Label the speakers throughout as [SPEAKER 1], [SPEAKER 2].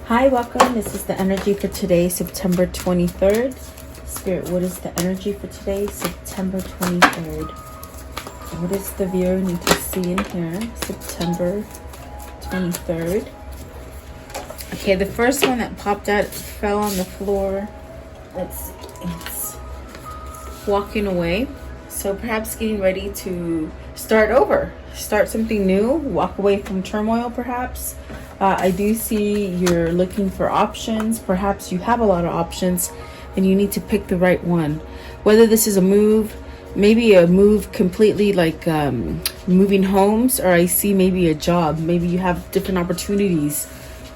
[SPEAKER 1] Hi, welcome. This is the energy for today, September 23rd. Spirit, what is the energy for today, September 23rd? What does the viewer need to see in here, September 23rd? Okay, the first one that popped out fell on the floor. Let's see. It's walking away. So perhaps getting ready to start over, start something new, walk away from turmoil perhaps. I do see you're looking for options. Perhaps you have a lot of options and you need to pick the right one. Whether this is a move, maybe a move completely like moving homes, or I see maybe a job. Maybe you have different opportunities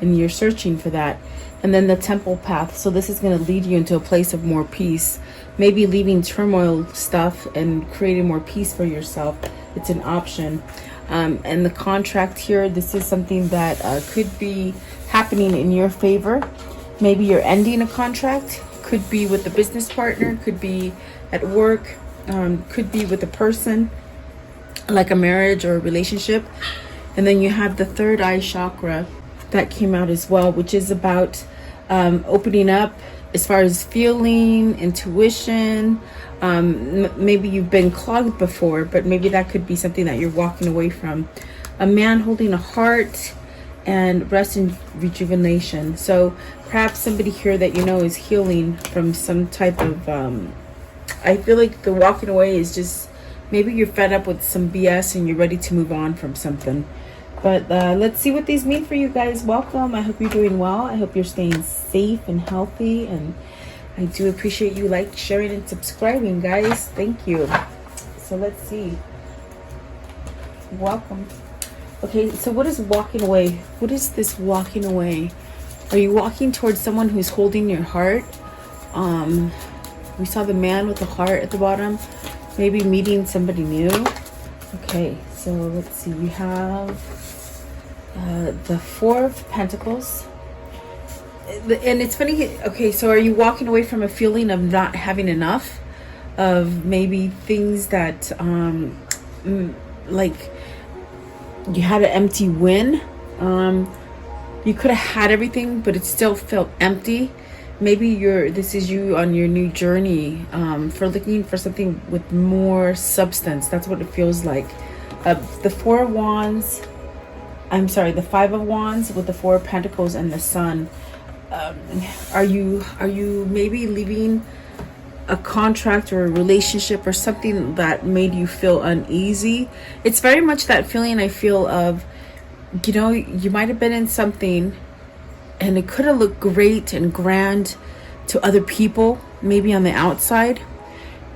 [SPEAKER 1] and you're searching for that. And then the temple path. So this is going to lead you into a place of more peace. Maybe leaving turmoil stuff and creating more peace for yourself. It's an option. And the contract here, this is something that could be happening in your favor. Maybe you're ending a contract. Could be with a business partner. Could be at work. Could be with a person, like a marriage or a relationship. And then you have the third eye chakra that came out as well, which is about opening up as far as feeling, intuition. Maybe you've been clogged before, but maybe that could be something that you're walking away from. A man holding a heart and rest and rejuvenation. So perhaps somebody here that you know is healing from some type of I feel like the walking away is just maybe you're fed up with some BS and you're ready to move on from something. But let's see what these mean for you guys. Welcome. I hope you're doing well. I hope you're staying safe and healthy. And I do appreciate you sharing, and subscribing, guys. Thank you. So let's see. Welcome. Okay, so what is walking away? What is this walking away? Are you walking towards someone who's holding your heart? We saw the man with the heart at the bottom. Maybe meeting somebody new. Okay, so let's see. You have the Four of Pentacles. And it's funny. Okay, so are you walking away from a feeling of not having enough? Of maybe things that, like, you had an empty win. You could have had everything, but it still felt empty. Maybe this is you on your new journey for looking for something with more substance. That's what it feels like. The Four of Wands, the Five of Wands with the Four of Pentacles and the Sun. Are you maybe leaving a contract or a relationship or something that made you feel uneasy? It's very much that feeling I feel of, you might have been in something and it could have looked great and grand to other people, maybe on the outside,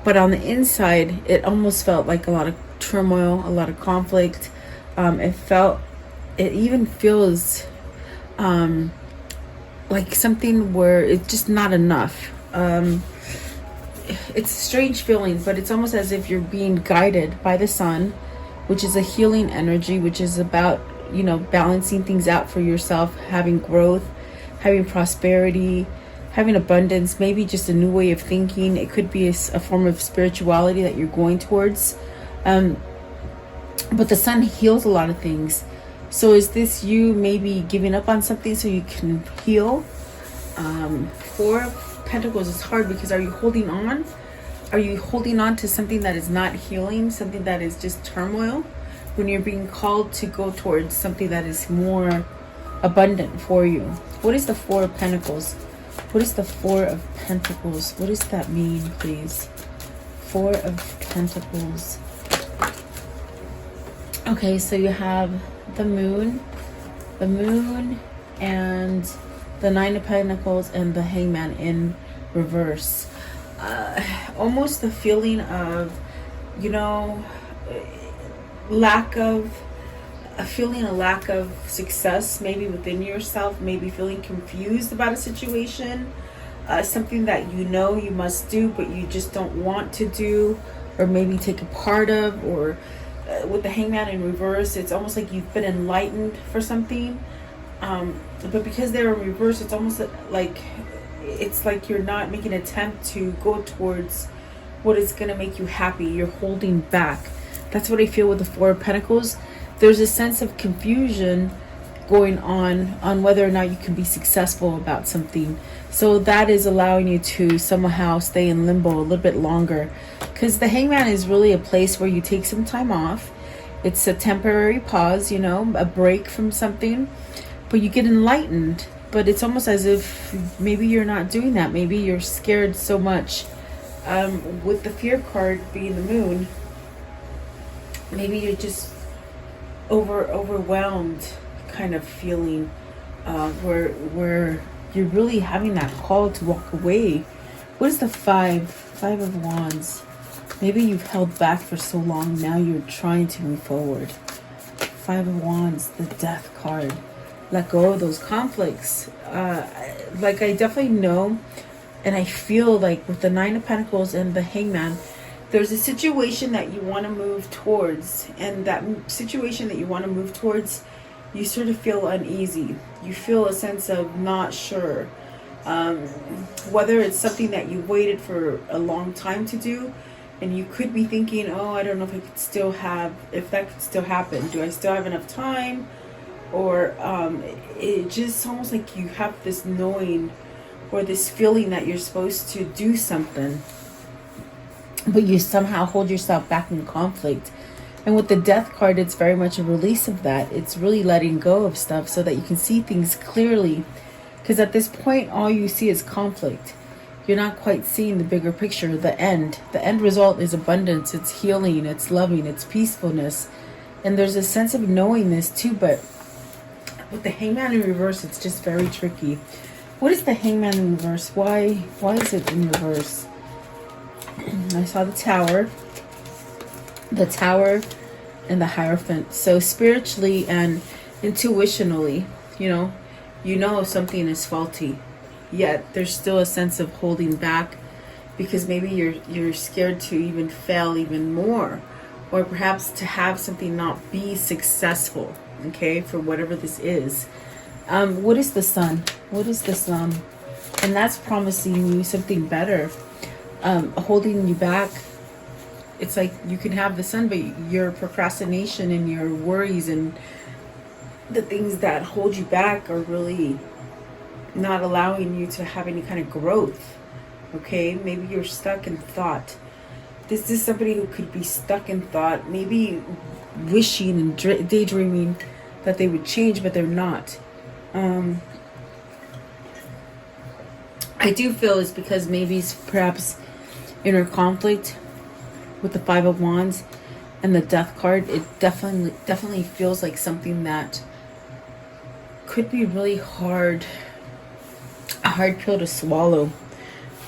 [SPEAKER 1] but on the inside, it almost felt like a lot of turmoil, a lot of conflict. It even feels like something where it's just not enough. It's a strange feeling, but it's almost as if you're being guided by the sun, which is a healing energy, which is about, balancing things out for yourself, having growth, having prosperity, having abundance, maybe just a new way of thinking. It could be a form of spirituality that you're going towards. But the sun heals a lot of things. So is this you maybe giving up on something so you can heal? Four of Pentacles is hard because are you holding on? Are you holding on to something that is not healing, something that is just turmoil, when you're being called to go towards something that is more abundant for you? What is the Four of Pentacles? What is the Four of Pentacles? What does that mean, please? Four of Pentacles. Okay, so you have the moon and the Nine of Pentacles and the Hangman in reverse. Almost the feeling of, lack of success, maybe within yourself, maybe feeling confused about a situation, something that you must do but you just don't want to do, or maybe take a part of, or with the Hangman in reverse, it's almost like you've been enlightened for something, but because they're in reverse, it's almost like you're not making an attempt to go towards what is going to make you happy. You're holding back. That's what I feel with the Four of Pentacles. There's a sense of confusion going on whether or not you can be successful about something. So that is allowing you to somehow stay in limbo a little bit longer, because the Hangman is really a place where you take some time off. It's a temporary pause, you know, a break from something, but you get enlightened. But it's almost as if maybe you're not doing that. Maybe you're scared so much. With the fear card being the moon, maybe you're just overwhelmed kind of feeling, where you're really having that call to walk away. What is the five of wands? Maybe you've held back for so long, now you're trying to move forward. Five of wands, the death card. Let go of those conflicts. Like, I definitely know, and I feel like with the Nine of Pentacles and the Hangman, there's a situation that you want to move towards, and that situation that you want to move towards, you sort of feel uneasy. You feel a sense of not sure, whether it's something that you waited for a long time to do, and you could be thinking, oh, I don't know if that could still happen. Do I still have enough time? Or it just almost like you have this knowing or this feeling that you're supposed to do something, but you somehow hold yourself back in conflict. And with the death card, it's very much a release of that. It's really letting go of stuff so that you can see things clearly. Because at this point, all you see is conflict. You're not quite seeing the bigger picture, the end. The end result is abundance, it's healing, it's loving, it's peacefulness. And there's a sense of knowing this too, but with the Hangman in reverse, it's just very tricky. What is the Hangman in reverse? Why is it in reverse? I saw the Tower and the Hierophant. So spiritually and intuitionally, you know something is faulty, yet there's still a sense of holding back, because maybe you're scared to even fail even more, or perhaps to have something not be successful, okay, for whatever this is. What is the Sun? What is the Sun? And that's promising you something better, holding you back. It's like you can have the Sun, but your procrastination and your worries and the things that hold you back are really not allowing you to have any kind of growth. Okay, maybe you're stuck in thought. This is somebody who could be stuck in thought, maybe wishing and daydreaming that they would change, but they're not. I do feel it's because maybe it's perhaps inner conflict with the Five of Wands and the Death card. It definitely feels like something that could be really hard, a hard pill to swallow.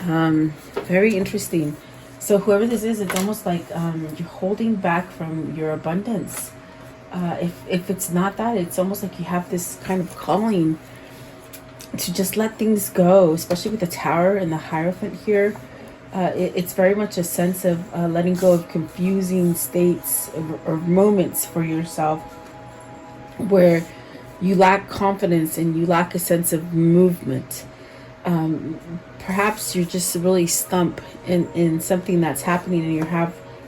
[SPEAKER 1] Very interesting. So whoever this is, it's almost like you're holding back from your abundance. If it's not that, it's almost like you have this kind of calling to just let things go, especially with the Tower and the Hierophant here. It's very much a sense of letting go of confusing states or moments for yourself where you lack confidence and you lack a sense of movement. Perhaps you're just really stumped in something that's happening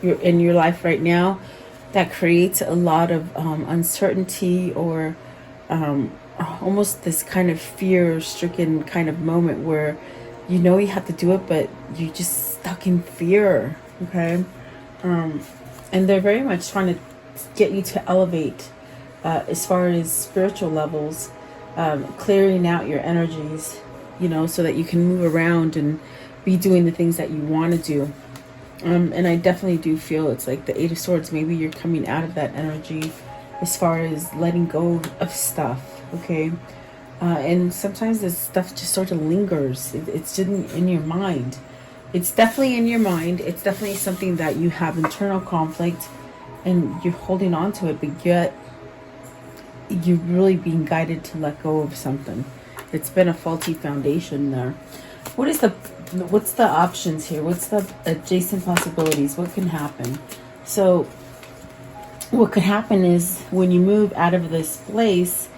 [SPEAKER 1] in your life right now that creates a lot of uncertainty, or almost this kind of fear-stricken kind of moment where you know you have to do it, but you're just stuck in fear. Okay, and they're very much trying to get you to elevate as far as spiritual levels, clearing out your energies, so that you can move around and be doing the things that you want to do. And I definitely do feel it's like the Eight of Swords. Maybe you're coming out of that energy as far as letting go of stuff, okay? And sometimes this stuff just sort of lingers. It's in your mind. It's definitely in your mind. It's definitely something that you have internal conflict and you're holding on to it, but yet you're really being guided to let go of something. It's been a faulty foundation there. What's the options here? What's the adjacent possibilities? What can happen? So what could happen is when you move out of this place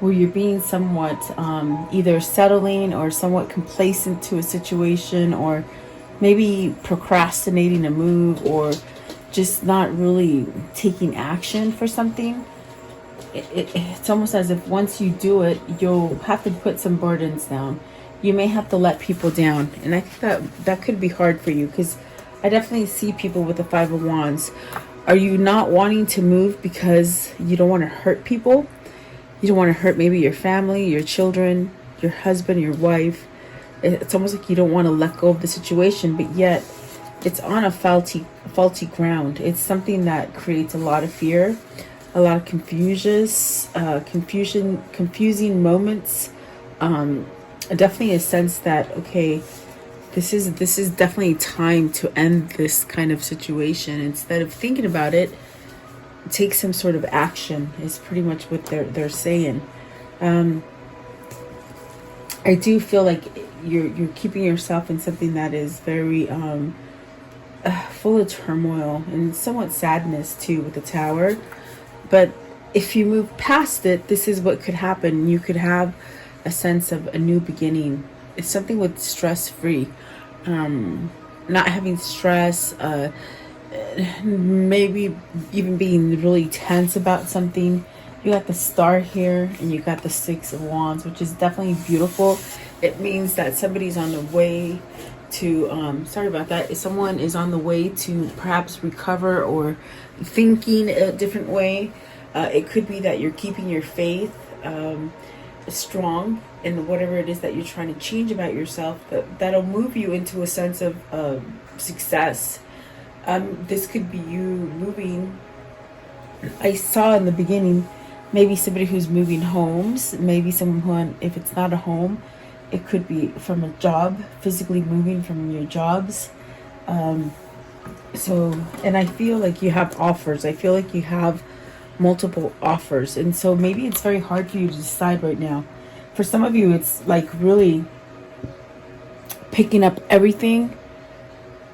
[SPEAKER 1] where you're being somewhat either settling or somewhat complacent to a situation, or maybe procrastinating a move, or just not really taking action for something, it's almost as if once you do it, you'll have to put some burdens down. You may have to let people down, and I think that could be hard for you, because I definitely see people with the Five of Wands. Are you not wanting to move because you don't want to hurt people? You don't want to hurt maybe your family, your children, your husband, your wife. It's almost like you don't want to let go of the situation, but yet it's on a faulty ground. It's something that creates a lot of fear, a lot of confusing moments. Definitely a sense that, okay, this is definitely time to end this kind of situation. Instead of thinking about it, take some sort of action is pretty much what they're saying. I do feel like you're keeping yourself in something that is very full of turmoil and somewhat sadness too, with the Tower. But if you move past it, this is what could happen. You could have a sense of a new beginning. It's something with stress-free, not having stress, maybe even being really tense about something. You got the Star here, and you got the Six of Wands, which is definitely beautiful. It means that somebody's on the way to, sorry about that, if someone is on the way to perhaps recover or thinking a different way. It could be that you're keeping your faith strong in whatever it is that you're trying to change about yourself, that'll move you into a sense of success. This could be you moving. I saw in the beginning maybe somebody who's moving homes, maybe someone who, if it's not a home, it could be from a job, physically moving from your jobs. So, and I feel like you have offers. I feel like you have multiple offers, and so maybe it's very hard for you to decide right now. For some of you, it's like really picking up everything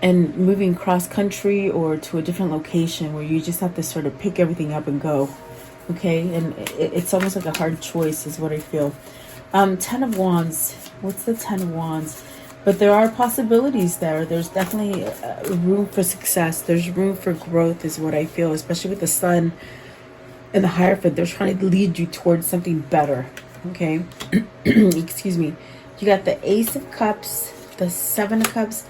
[SPEAKER 1] and moving cross country or to a different location where you just have to sort of pick everything up and go. Okay, and it's almost like a hard choice is what I feel. Ten of Wands. What's the Ten of Wands? But there are possibilities there. There's definitely room for success. There's room for growth is what I feel, especially with the Sun and the Hierophant. They're trying to lead you towards something better. Okay. Excuse me. You got the Ace of Cups, the Seven of Cups,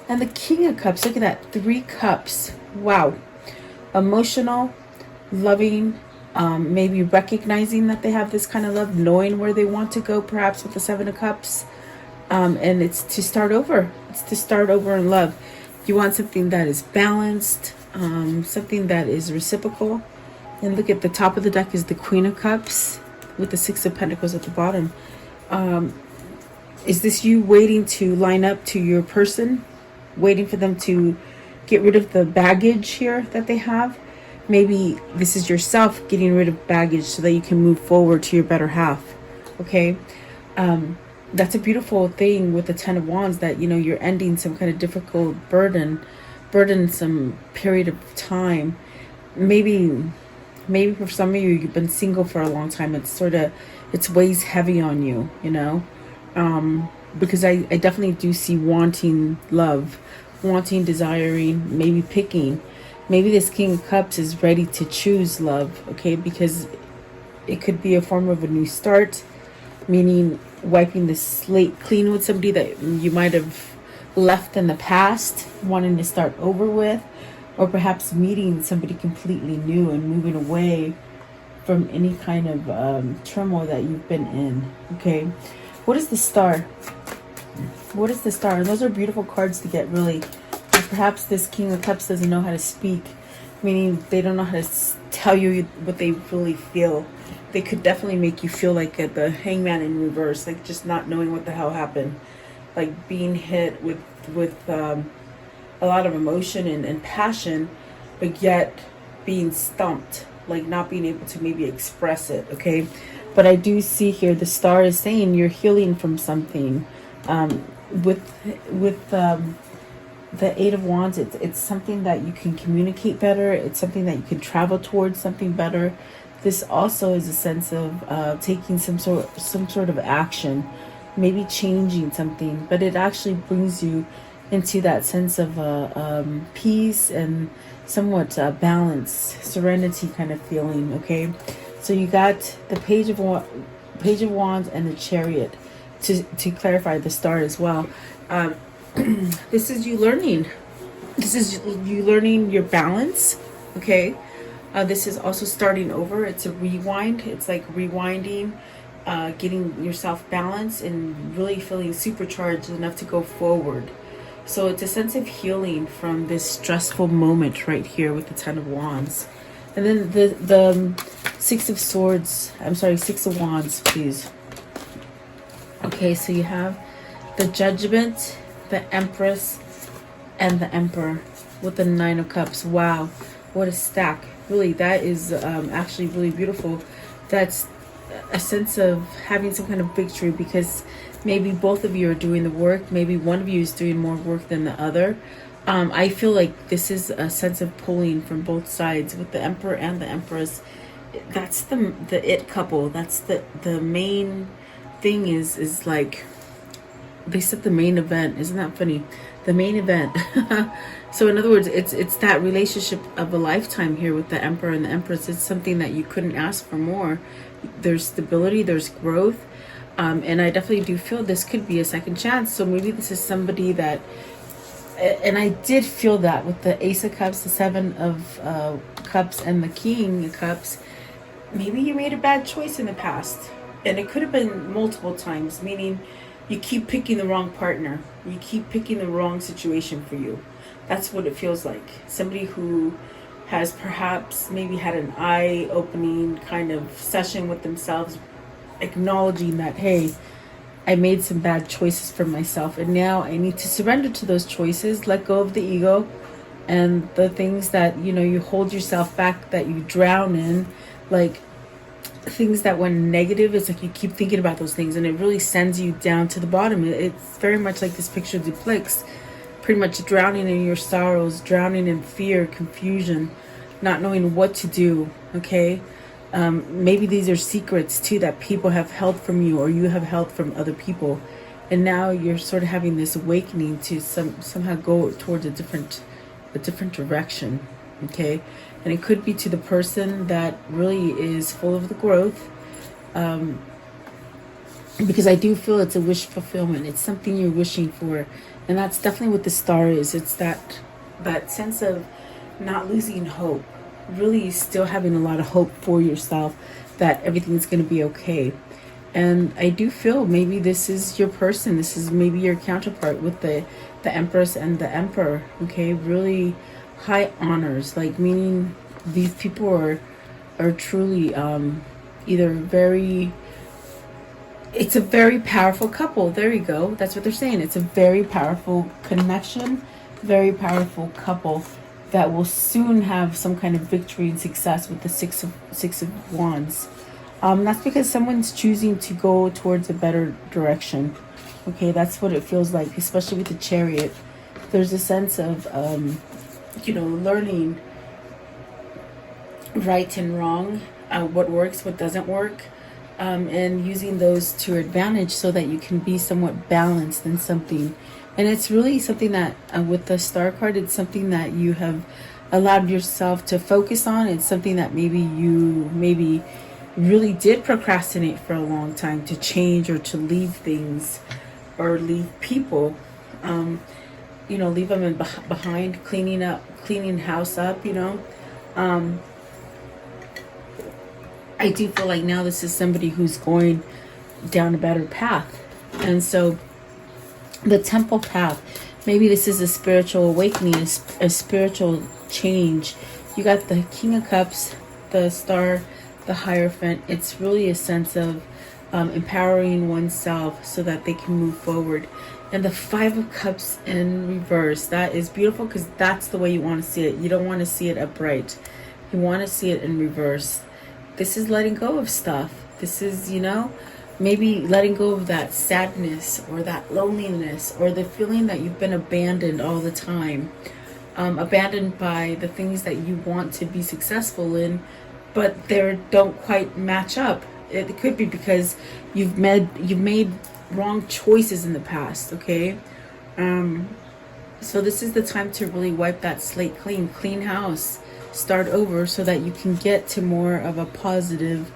[SPEAKER 1] and the King of Cups. Look at that. 3 cups. Wow. Emotional, loving, maybe recognizing that they have this kind of love, knowing where they want to go, perhaps with the Seven of Cups. And it's to start over. It's to start over in love. You want something that is balanced, something that is reciprocal. And look at the top of the deck is the Queen of Cups with the Six of Pentacles at the bottom. Is this you waiting to line up to your person? Waiting for them to get rid of the baggage here that they have? Maybe this is yourself getting rid of baggage so that you can move forward to your better half. Okay? That's a beautiful thing with the Ten of Wands, that, you know, you're ending some kind of difficult burdensome period of time. Maybe for some of you, you've been single for a long time. It's weighs heavy on you, you know, because I definitely do see wanting love, wanting, desiring, maybe picking. Maybe this King of Cups is ready to choose love, okay, because it could be a form of a new start, meaning wiping the slate clean with somebody that you might have left in the past, wanting to start over with, or perhaps meeting somebody completely new and moving away from any kind of turmoil that you've been in. Okay, what is the Star? What is the Star? And those are beautiful cards to get, really. Perhaps this King of Cups doesn't know how to speak, meaning they don't know how to tell you what they really feel. They could definitely make you feel like the Hangman in reverse, like just not knowing what the hell happened, like being hit with a lot of emotion and passion, but yet being stumped, like not being able to maybe express it. Okay, but I do see here the Star is saying you're healing from something. With the Eight of Wands, it's something that you can communicate better. It's something that you can travel towards something better. This also is a sense of taking some sort of action, maybe changing something, but it actually brings you into that sense of peace and somewhat balance, serenity kind of feeling. Okay, So you got the Page of Wands and the Chariot to clarify the Star as well. Um, this is you learning. This is you learning your balance. Okay. This is also starting over. It's a rewind. It's like rewinding, getting yourself balanced and really feeling supercharged enough to go forward. So it's a sense of healing from this stressful moment right here with the Ten of Wands. And then the Six of Swords, I'm sorry, Six of Wands, please. Okay, so you have the Judgment, the Empress, and the Emperor with the Nine of Cups. Wow, what a stack. Really, that is actually really beautiful. That's a sense of having some kind of victory, because maybe both of you are doing the work. Maybe one of you is doing more work than the other. I feel like this is a sense of pulling from both sides with the Emperor and the Empress. That's the it couple. That's the main thing is like, they said the main event. Isn't that funny? The main event. So in other words, it's that relationship of a lifetime here with the Emperor and the Empress. It's something that you couldn't ask for more. There's stability, there's growth, and I definitely do feel this could be a second chance. So maybe this is somebody that, and I did feel that with the Ace of Cups, the Seven of Cups, and the King of Cups. Maybe you made a bad choice in the past, and it could have been multiple times, meaning you keep picking the wrong partner. You keep picking the wrong situation for you. That's what it feels like. Somebody who has perhaps maybe had an eye-opening kind of session with themselves, acknowledging that, hey, I made some bad choices for myself, and now I need to surrender to those choices, let go of the ego and the things that, you know, you hold yourself back, that you drown in, like things that went negative. It's like you keep thinking about those things and it really sends you down to the bottom. It's very much like this picture depicts, pretty much drowning in your sorrows, drowning in fear, confusion, not knowing what to do. Okay, maybe these are secrets too that people have held from you, or you have held from other people, and now you're sort of having this awakening to somehow go towards a different direction. Okay, and it could be to the person that really is full of the growth, because I do feel it's a wish fulfillment. It's something you're wishing for, and that's definitely what the Star is. It's that sense of not losing hope, really still having a lot of hope for yourself that everything's going to be okay. And I do feel maybe this is your person. This is maybe your counterpart with the Empress and the Emperor. Okay, really high honors, like meaning these people are truly either very, it's a very powerful couple. There you go. That's what they're saying. It's a very powerful connection, very powerful couple that will soon have some kind of victory and success with the Six of Wands. That's because someone's choosing to go towards a better direction. Okay, that's what it feels like, especially with the Chariot. There's a sense of learning right and wrong, what works, what doesn't work, and using those to your advantage so that you can be somewhat balanced in something. And it's really something that with the Star card, it's something that you have allowed yourself to focus on. It's something that maybe you really did procrastinate for a long time, to change or to leave things or leave people, leave them behind, cleaning house up, I do feel like now this is somebody who's going down a better path. And so the Temple path, maybe this is a spiritual awakening, a spiritual change. You got the King of Cups, the Star, the Hierophant. It's really a sense of empowering oneself so that they can move forward. And the Five of Cups in reverse, that is beautiful, because that's the way you want to see it. You don't want to see it upright. You want to see it in reverse. This is letting go of stuff. This is, maybe letting go of that sadness or that loneliness or the feeling that you've been abandoned all the time. Abandoned by the things that you want to be successful in, but they don't quite match up. It could be because you've made wrong choices in the past. Okay, so this is the time to really wipe that slate clean house, start over so that you can get to more of a positive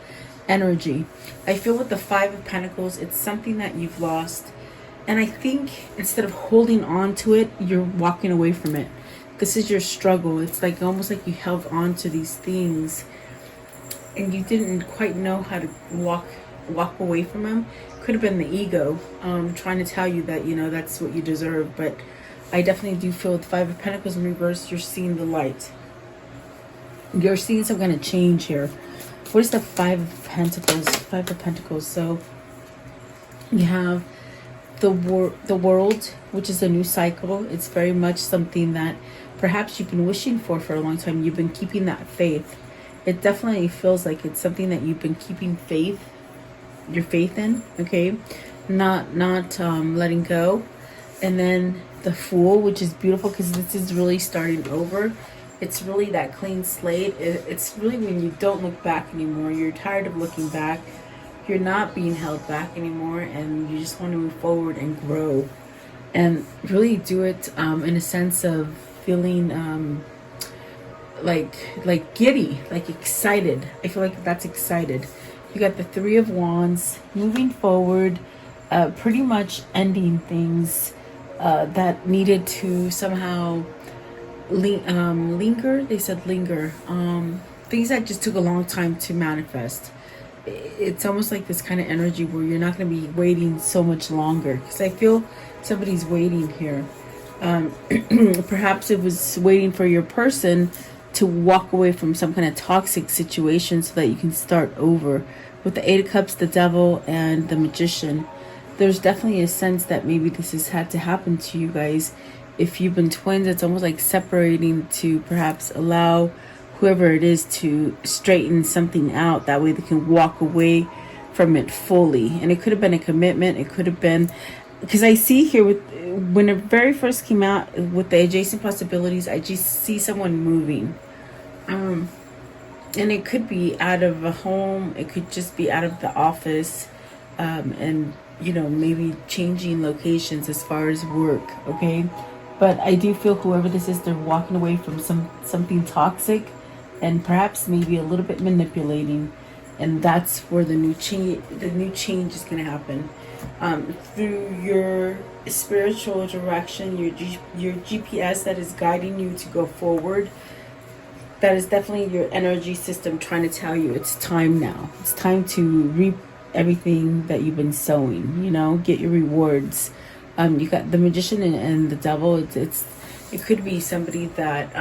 [SPEAKER 1] energy. I feel with the Five of Pentacles, it's something that you've lost. And I think instead of holding on to it, you're walking away from it. This is your struggle. It's like almost like you held on to these things and you didn't quite know how to walk away from them. Could have been the ego trying to tell you that, you know, that's what you deserve. But I definitely do feel with Five of Pentacles in reverse, you're seeing the light. You're seeing some kind of change here. What is the Five of Pentacles? Five of Pentacles. So you have the world, which is a new cycle. It's very much something that perhaps you've been wishing for a long time. You've been keeping that faith. It definitely feels like it's something that you've been keeping your faith in, okay? Not letting go. And then the Fool, which is beautiful because this is really starting over. It's really that clean slate. It's really when you don't look back anymore. You're tired of looking back. You're not being held back anymore, and you just want to move forward and grow and really do it in a sense of feeling like giddy, like excited. I feel like that's excited. You got the Three of Wands, moving forward, pretty much ending things that needed to somehow linger. They said linger. Things that just took a long time to manifest. It's almost like this kind of energy where you're not going to be waiting so much longer, because I feel somebody's waiting here. Perhaps it was waiting for your person to walk away from some kind of toxic situation so that you can start over. With the Eight of Cups, the Devil, and the Magician, there's definitely a sense that maybe this has had to happen to you guys. If you've been twins, it's almost like separating to perhaps allow whoever it is to straighten something out. That way they can walk away from it fully. And it could have been a commitment. It could have been, because I see here with when it very first came out with the adjacent possibilities, I just see someone moving. And it could be out of a home. It could just be out of the office. And, you know, maybe changing locations as far as work. Okay. But I do feel whoever this is, they're walking away from something toxic and perhaps maybe a little bit manipulating. And that's where the new change is going to happen. Through your spiritual direction, your GPS that is guiding you to go forward. That is definitely your energy system trying to tell you it's time now. It's time to reap everything that you've been sowing, you know, get your rewards. You got the Magician and the Devil. It could be somebody that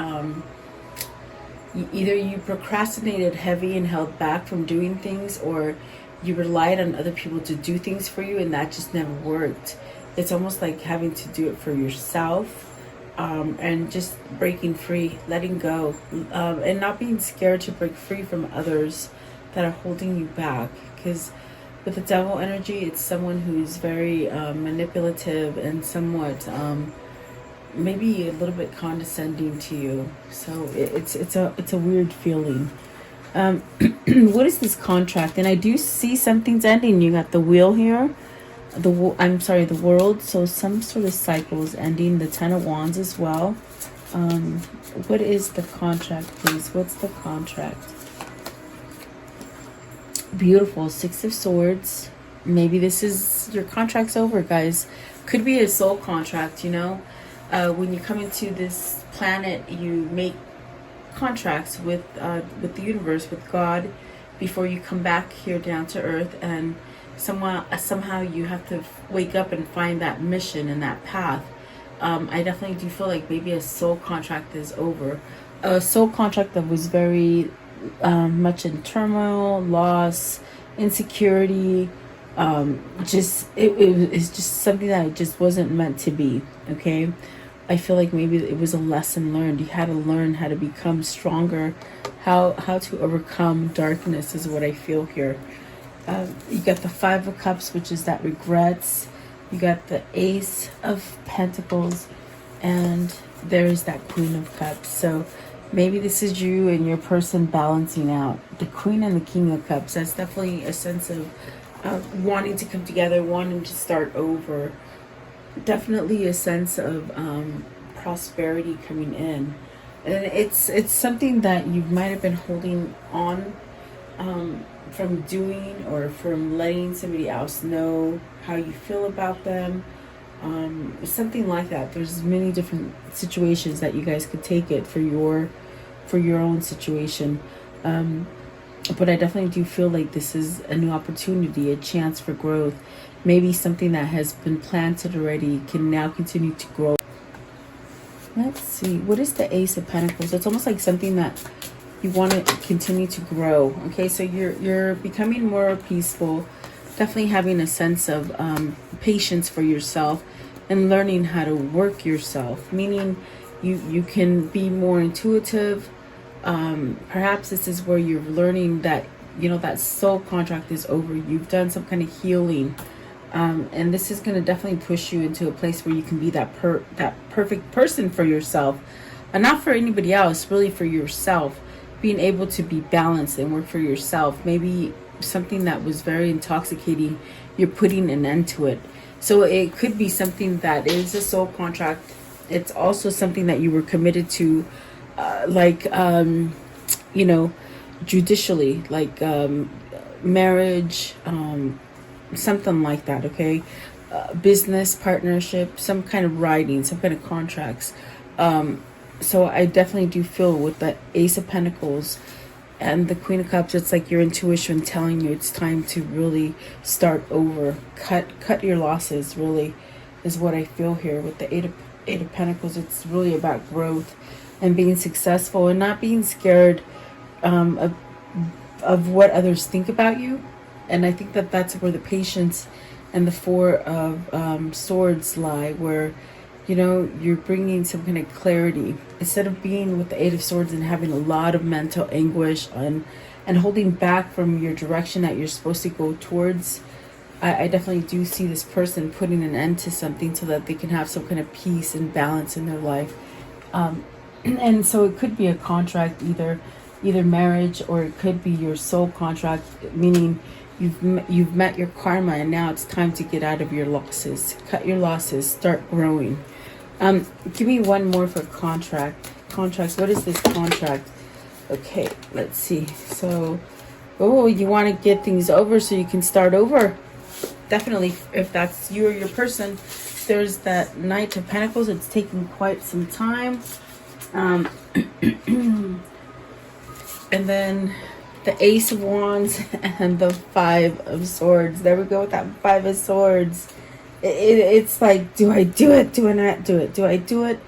[SPEAKER 1] either you procrastinated heavy and held back from doing things, or you relied on other people to do things for you and that just never worked. It's almost like having to do it for yourself, and just breaking free, letting go, and not being scared to break free from others that are holding you back. Because with the Devil energy, it's someone who's very manipulative and somewhat maybe a little bit condescending to you. So it's a weird feeling. What is this contract? And I do see something's ending. You got the Wheel here, the World. So some sort of cycle is ending. The Ten of Wands as well. What is the contract, please? What's the contract? Beautiful. Six of Swords. Maybe this is your contract's over, guys. Could be a soul contract, you know. When you come into this planet, you make contracts with the universe, with God, before you come back here down to earth. And somehow you have to wake up and find that mission and that path. I definitely do feel like maybe a soul contract is over. A soul contract that was very much in turmoil, loss, insecurity. It's just something that just wasn't meant to be. Okay. I feel like maybe it was a lesson learned. You had to learn how to become stronger, how to overcome darkness is what I feel here. You got the Five of Cups, which is that regrets. You got the Ace of Pentacles, and there is that Queen of Cups. So maybe this is you and your person balancing out. The Queen and the King of Cups, that's definitely a sense of wanting to come together, wanting to start over. Definitely a sense of prosperity coming in. And it's something that you might have been holding on from doing, or from letting somebody else know how you feel about them. Something like that. There's many different situations that you guys could take it for your own situation. But I definitely do feel like this is a new opportunity, a chance for growth. Maybe something that has been planted already can now continue to grow. Let's see, what is the Ace of Pentacles? It's almost like something that you want to continue to grow. Okay, so you're becoming more peaceful, definitely having a sense of patience for yourself, and learning how to work yourself, meaning you can be more intuitive. Perhaps this is where you're learning that, you know, that soul contract is over. You've done some kind of healing. And this is going to definitely push you into a place where you can be that perfect person for yourself, and not for anybody else, really for yourself. Being able to be balanced and work for yourself. Maybe something that was very intoxicating, you're putting an end to it. So it could be something that is a soul contract. It's also something that you were committed to, you know, judicially, like marriage, something like that. Okay, business partnership, some kind of writing, some kind of contracts. So I definitely do feel with the Ace of Pentacles and the Queen of Cups, it's like your intuition telling you it's time to really start over. Cut your losses, really, is what I feel here with the Eight of Pentacles. It's really about growth and being successful, and not being scared of what others think about you. And I think that that's where the patience and the Four of Swords lie, where, you know, you're bringing some kind of clarity instead of being with the Eight of Swords and having a lot of mental anguish and holding back from your direction that you're supposed to go towards. I definitely do see this person putting an end to something so that they can have some kind of peace and balance in their life. And so it could be a contract, either marriage, or it could be your soul contract, meaning you've met your karma, and now it's time to get out of your losses. Cut your losses, start growing. Give me one more for contracts. What is this contract? Okay, let's see. So, oh, you want to get things over so you can start over. Definitely, if that's you or your person. There's that Knight of Pentacles. It's taking quite some time. And then the Ace of Wands and the Five of Swords. There we go with that Five of Swords. It's like, do I do it? Do I not do it? Do I do it?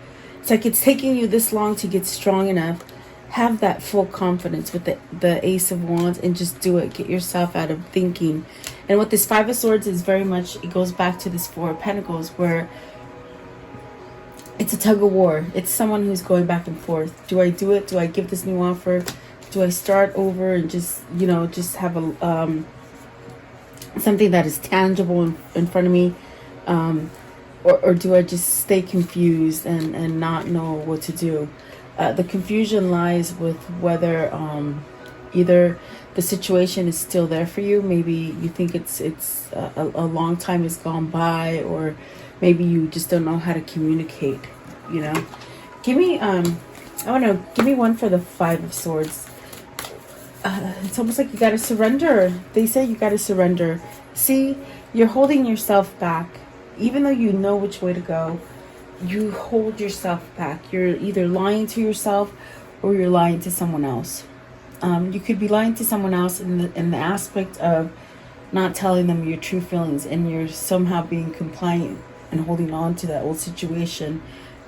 [SPEAKER 1] It's like it's taking you this long to get strong enough. Have that full confidence with the Ace of Wands and just do it. Get yourself out of thinking. And what this Five of Swords is very much, it goes back to this Four of Pentacles, where it's a tug of war. It's someone who's going back and forth. Do I do it? Do I give this new offer? Do I start over and just, you know, just have a something that is tangible in front of me? Or do I just stay confused and not know what to do? The confusion lies with whether either the situation is still there for you. Maybe you think it's a long time has gone by, or maybe you just don't know how to communicate, you know. Give me give me one for the Five of Swords. It's almost like you got to surrender. They say you got to surrender. See, you're holding yourself back. Even though you know which way to go, you hold yourself back. You're either lying to yourself or you're lying to someone else. You could be lying to someone else in the aspect of not telling them your true feelings, and you're somehow being compliant and holding on to that old situation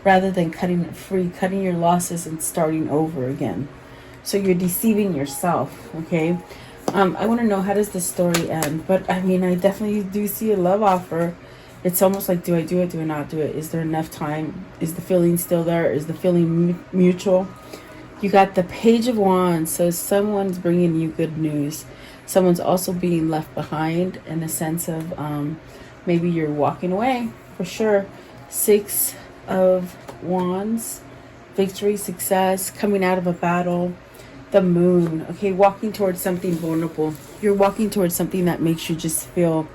[SPEAKER 1] rather than cutting it free, cutting your losses and starting over again. So you're deceiving yourself, okay? I want to know, how does this story end? But I mean, I definitely do see a love offer. It's almost like, do I do it? Do I not do it? Is there enough time? Is the feeling still there? Is the feeling mutual? You got the Page of Wands. So someone's bringing you good news. Someone's also being left behind in the sense of maybe you're walking away for sure. Six of Wands. Victory, success, coming out of a battle. The Moon. Okay, walking towards something vulnerable. You're walking towards something that makes you just feel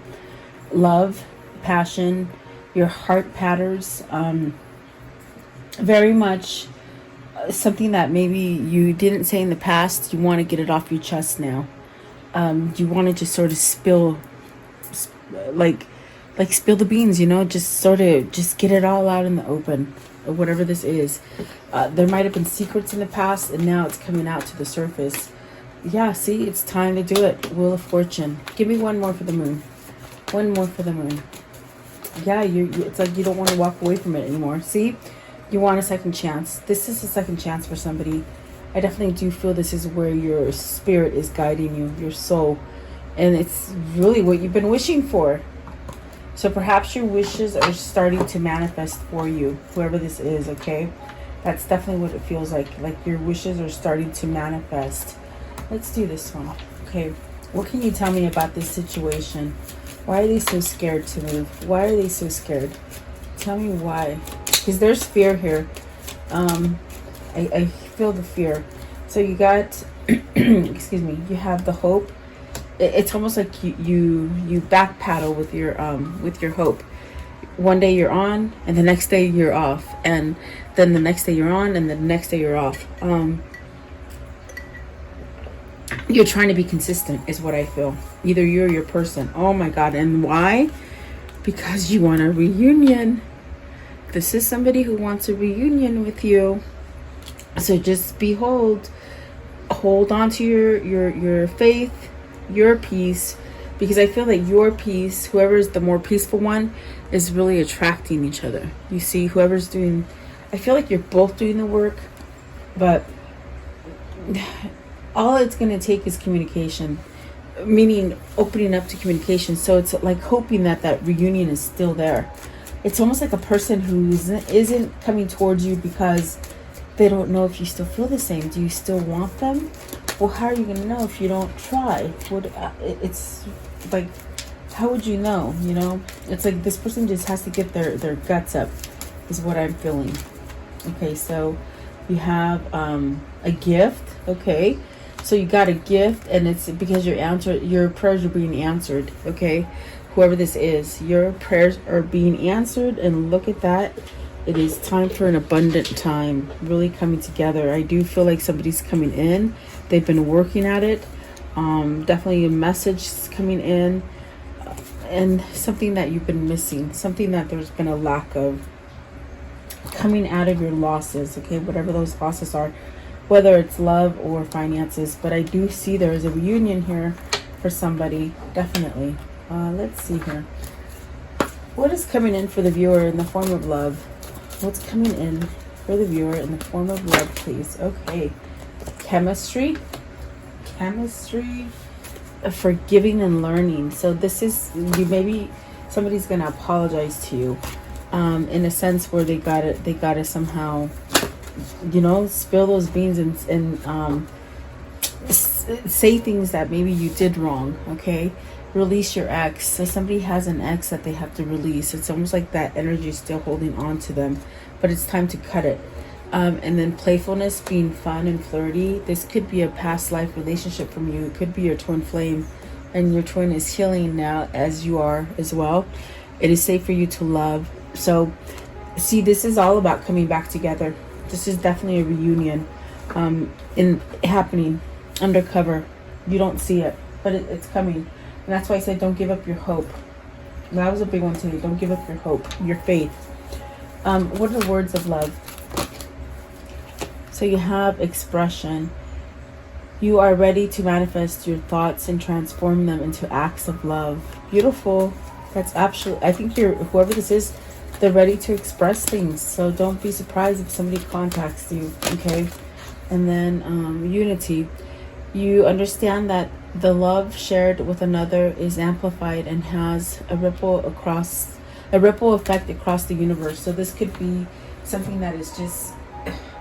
[SPEAKER 1] love, passion. Your heart patters. Very much something that maybe you didn't say in the past. You want to get it off your chest now. You want to just sort of spill, like spill the beans, you know, just sort of just get it all out in the open, or whatever this is. There might have been secrets in the past, and now it's coming out to the surface. Yeah, see, it's time to do it. Wheel of Fortune. Give me one more for the moon. One more for the moon. Yeah, it's like you don't want to walk away from it anymore. See, you want a second chance. This is a second chance for somebody. I definitely do feel this is where your spirit is guiding you, your soul, and it's really what you've been wishing for. So perhaps your wishes are starting to manifest for you, whoever this is, okay? That's definitely what it feels like your wishes are starting to manifest. Let's do this one. Okay, what can you tell me about this situation? Why are they so scared to move? Why are they so scared? Tell me why. Because there's fear here. I feel the fear. So you got, excuse me, you have the hope. It's almost like you back paddle with your hope. One day you're on, and the next day you're off, and then the next day you're on, and the next day you're off. You're trying to be consistent is what I feel. Either you or your person. Oh my God. And why? Because you want a reunion. This is somebody who wants a reunion with you. So just hold on to your faith, your peace, because I feel like your peace, whoever is the more peaceful one, is really attracting each other. You see, whoever's doing, I feel like you're both doing the work, but all it's going to take is communication, meaning opening up to communication. So it's like hoping that reunion is still there. It's almost like a person who isn't coming towards you because they don't know if you still feel the same. Do you still want them? Well, how are you going to know if you don't try? It's like, how would you know? You know, it's like this person just has to get their guts up, is what I'm feeling. Okay, so you have a gift. Okay, so you got a gift, and it's because your prayers are being answered. Okay, whoever this is, your prayers are being answered, and look at that. It is time for an abundant time, really coming together. I do feel like somebody's coming in. They've been working at it. Definitely a message is coming in, and something that you've been missing, something that there's been a lack of, coming out of your losses. Okay, whatever those losses are, whether it's love or finances. But I do see there is a reunion here for somebody, definitely. Let's see here. What is coming in for the viewer in the form of love? What's coming in for the viewer in the form of love, please? Okay. Chemistry. Forgiving and learning. So this is, maybe somebody's going to apologize to you in a sense where they gotta somehow, you know, spill those beans and say things that maybe you did wrong. Okay. Release your ex. So somebody has an ex that they have to release. It's almost like that energy is still holding on to them, but it's time to cut it. And then playfulness, being fun and flirty. This could be a past life relationship from you. It could be your twin flame, and your twin is healing now as you are as well. It is safe for you to love. So see, this is all about coming back together. This is definitely a reunion happening undercover. You don't see it, but it's coming. And that's why I said don't give up your hope. That was a big one today. Don't give up your hope, your faith. What are the words of love? So you have expression. You are ready to manifest your thoughts and transform them into acts of love. Beautiful. That's absolutely, I think whoever this is, they're ready to express things. So don't be surprised if somebody contacts you. Okay. And then unity. You understand that the love shared with another is amplified and has a ripple effect across the universe. So this could be something that is just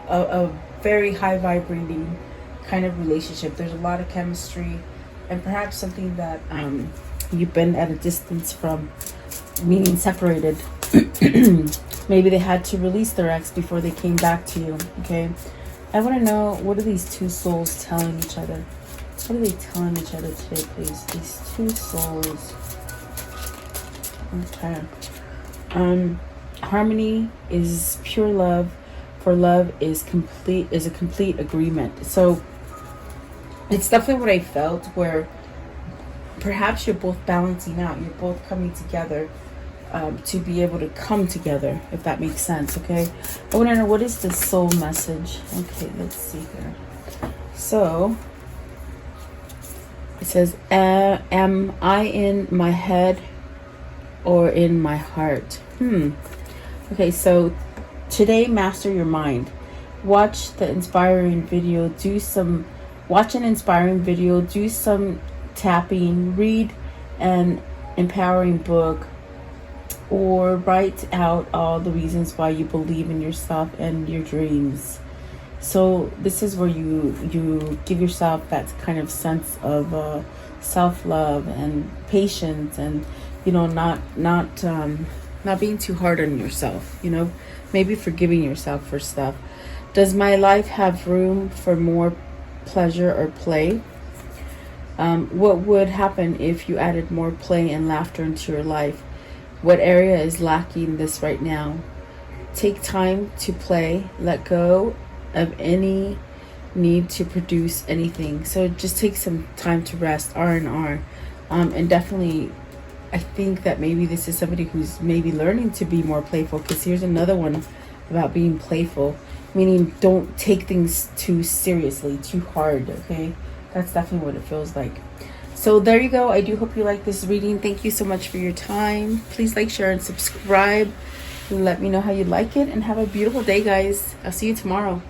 [SPEAKER 1] a very high vibrating kind of relationship. There's a lot of chemistry, and perhaps something that you've been at a distance from, meaning separated. Maybe they had to release their ex before they came back to you. Okay, I want to know, what are these two souls telling each other? What are they telling each other today, please? These two souls. Okay. Harmony is pure love. for love is a complete agreement. So it's definitely what I felt, where perhaps you're both balancing out, you're both coming together to be able to come together, if that makes sense. Okay, I want to know, what is the soul message? Okay, let's see here. So it says, am I in my head or in my heart? Okay, so today, master your mind. Watch an inspiring video, do some tapping, read an empowering book, or write out all the reasons why you believe in yourself and your dreams. So this is where you give yourself that kind of sense of self-love and patience, and not being too hard on yourself, maybe forgiving yourself for stuff. Does my life have room for more pleasure or play? What would happen if you added more play and laughter into your life? What area is lacking this right now? Take time to play. Let go of any need to produce anything. So just take some time to rest. R&R. And definitely, I think that maybe this is somebody who's maybe learning to be more playful, because here's another one about being playful, meaning don't take things too seriously, too hard. Okay, that's definitely what it feels like. So there you go. I do hope you like this reading. Thank you so much for your time. Please like, share, and subscribe. Let me know how you like it, and have a beautiful day, guys. I'll see you tomorrow.